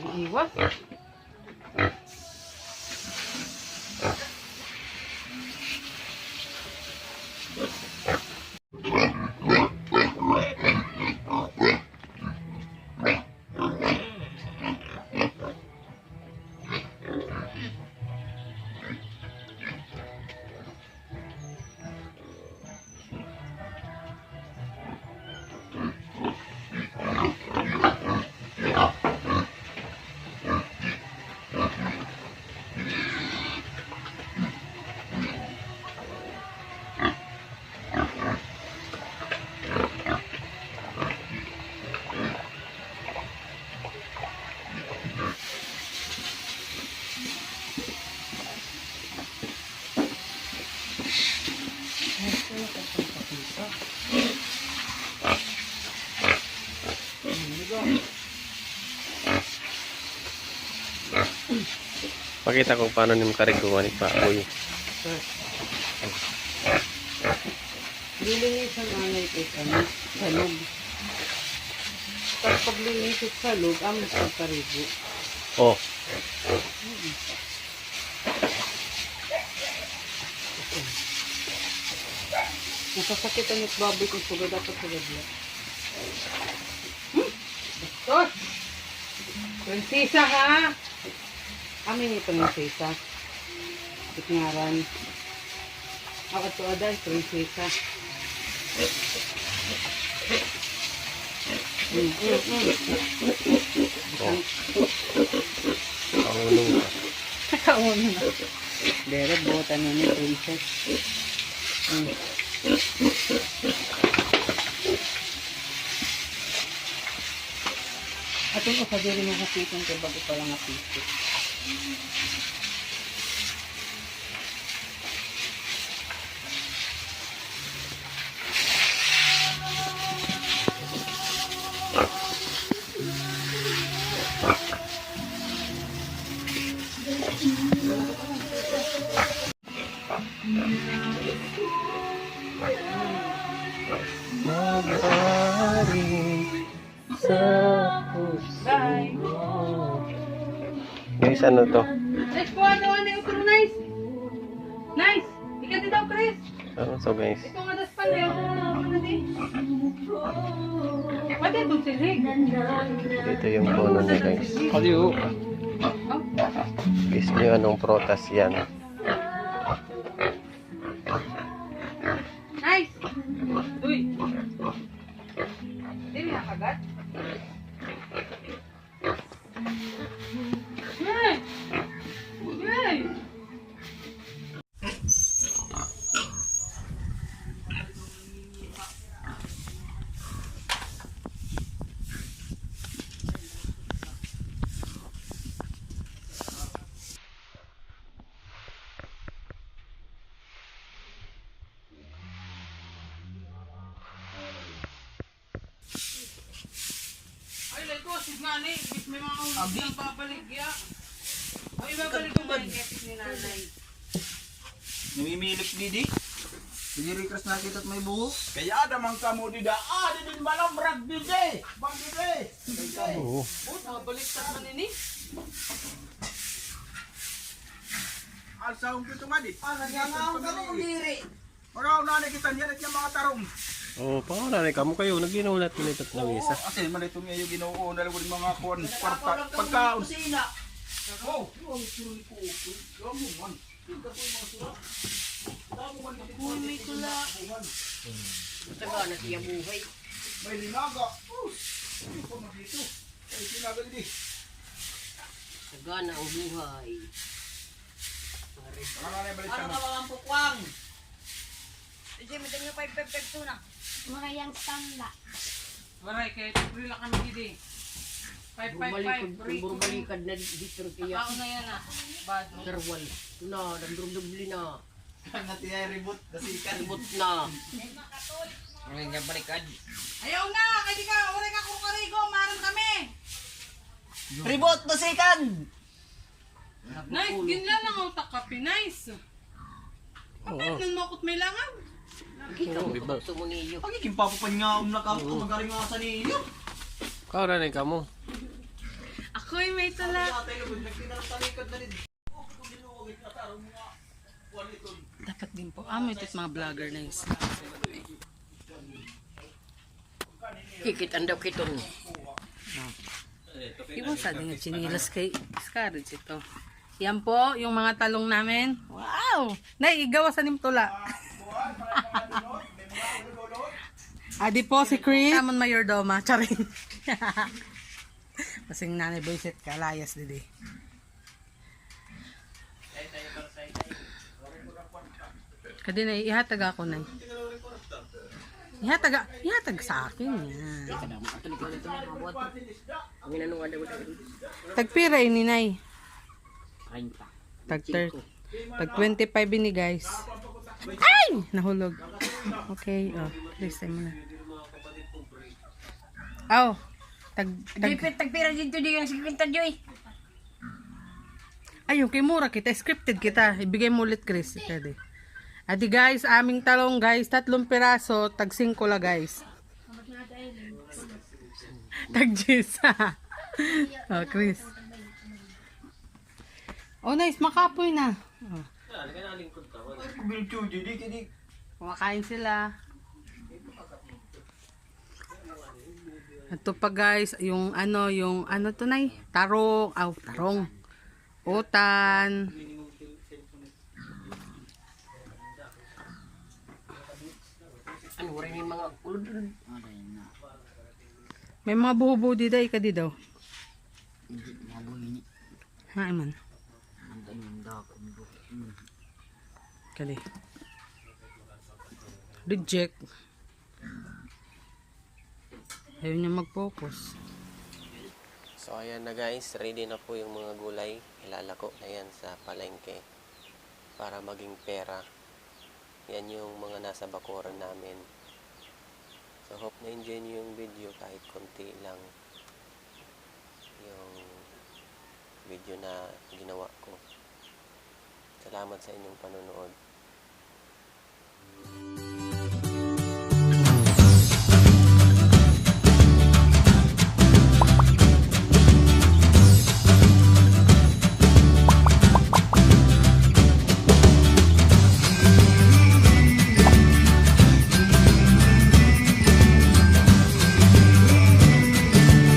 Iwas. Pakita ko paano ni makariguan ni Pak Boy. Lilinisan anay ko sa loob. Tapos pag linisit sa loob, amas ang karigo. Oh. Nasasakitan yung baboy kung suga dapat sugad lang. Bastos! Prinsesa ha! Amin ito prinsesa. Kitngaran. Ako ito aday, prinsesa. Kaunong ka. Kauno na. Dere, bota na ni princess. Atong usa diri mga kapitong kay bago pa lang apito. Bye. Guys, ano to? Nice po, ano yung pero nice. Nice. Ikat daw, Chris. Ano to guys? Ito nga das pala yung ano din. What is it, silig? Dito yung puno niya guys. Kaliw. Guess nyo anong protas yan. Nice. Uy. Hindi niya kagat. Hey. Hey. Ay, lego, signani. Bis may mga ulang babalik ya. Ay, babalik ko man yung ni nanay. Namimilip didi. Pagirikas na kita at may buhok. Kaya damang kamu dida, di din malam brag dide, bang dide. Oo. Oh, nabaliktad man ini. Alsaong kito nga di. Nagangawang ka mo diri. Oraw na kita niya at yung mga tarong. Oh, pangalan kamu kayo naginulat ulit at nawisa. Kasi man ito nga yung ginoo na lang mga kuwan, kwarta, pagkaon. Oh, yung suruy ko. Yung man. Kumi ko la. Taga na siya buhay. May linaga. Ano pa man dito? Ay, linaga didi. Taga na ang buhay. Ano na balik Ano ka ka mga pukwang? Sige, madang yung 552 na. Mga yang standa. Maray, kaya tukrila kami gidi. 555, free. Burbalikad na dito kaya. Ako na yan ah. Bad mo. Terwal. Na, nandrumdubli na. Nati ay ribot, dasikan. Ribot na. Ang nga balikad. Ayaw na, kaya di ka, wala ka kukarigo, maram kami. Ribot na sikan! Nice, ginlan lang ang takapi, nice. Kapit nang makot may langam. Kita mo gusto mo niyo. Ang iking papapan nga ang nakaw, magaling nga sa niyo. Kaunan kamu. Ako'y may tula. Dapat din po. May ito't mga vlogger na yung Kikitan daw kitong. Iwan sa din yung chinilas kay Scarage ito. Yan po, yung mga talong namin. Wow! Naigawa sa nimtula. Adi po si Chris. Tamon Mayordoma. Charing. Kasing nanay Boyset kalayas didi. Kadi na ihatag ako na. Ihatag sa akin yan. Ang inanuan daw. Tagpira ini nay. Ayin pa. Tag 25 ini guys. Ay! Nahulog. Okay, please mo na. Tagpira dito di yung 50 joy. Ayun, kay mura kita. Scripted kita. Ibigay mo ulit, Chris. Pwede. Adi guys, aming talong guys. 3 piraso. Tag 5 la guys. Tag 10. Chris. Nice. Makapoy na. Kumakain sila. Ito pa guys, yung ano to nay? Tarong. Tarong. Utan. Ano rin yung mga ulod. May mga buho-buho di day ka di daw. Ha, man. Kali. Reject. Ayaw niya mag-focus. So ayan na guys, ready na po yung mga gulay. Ilalako na yan sa palengke para maging pera. Yan yung mga nasa bakuran namin. So hope na enjoy niyo yung video kahit konti lang yung video na ginawa ko. Salamat sa inyong panonood.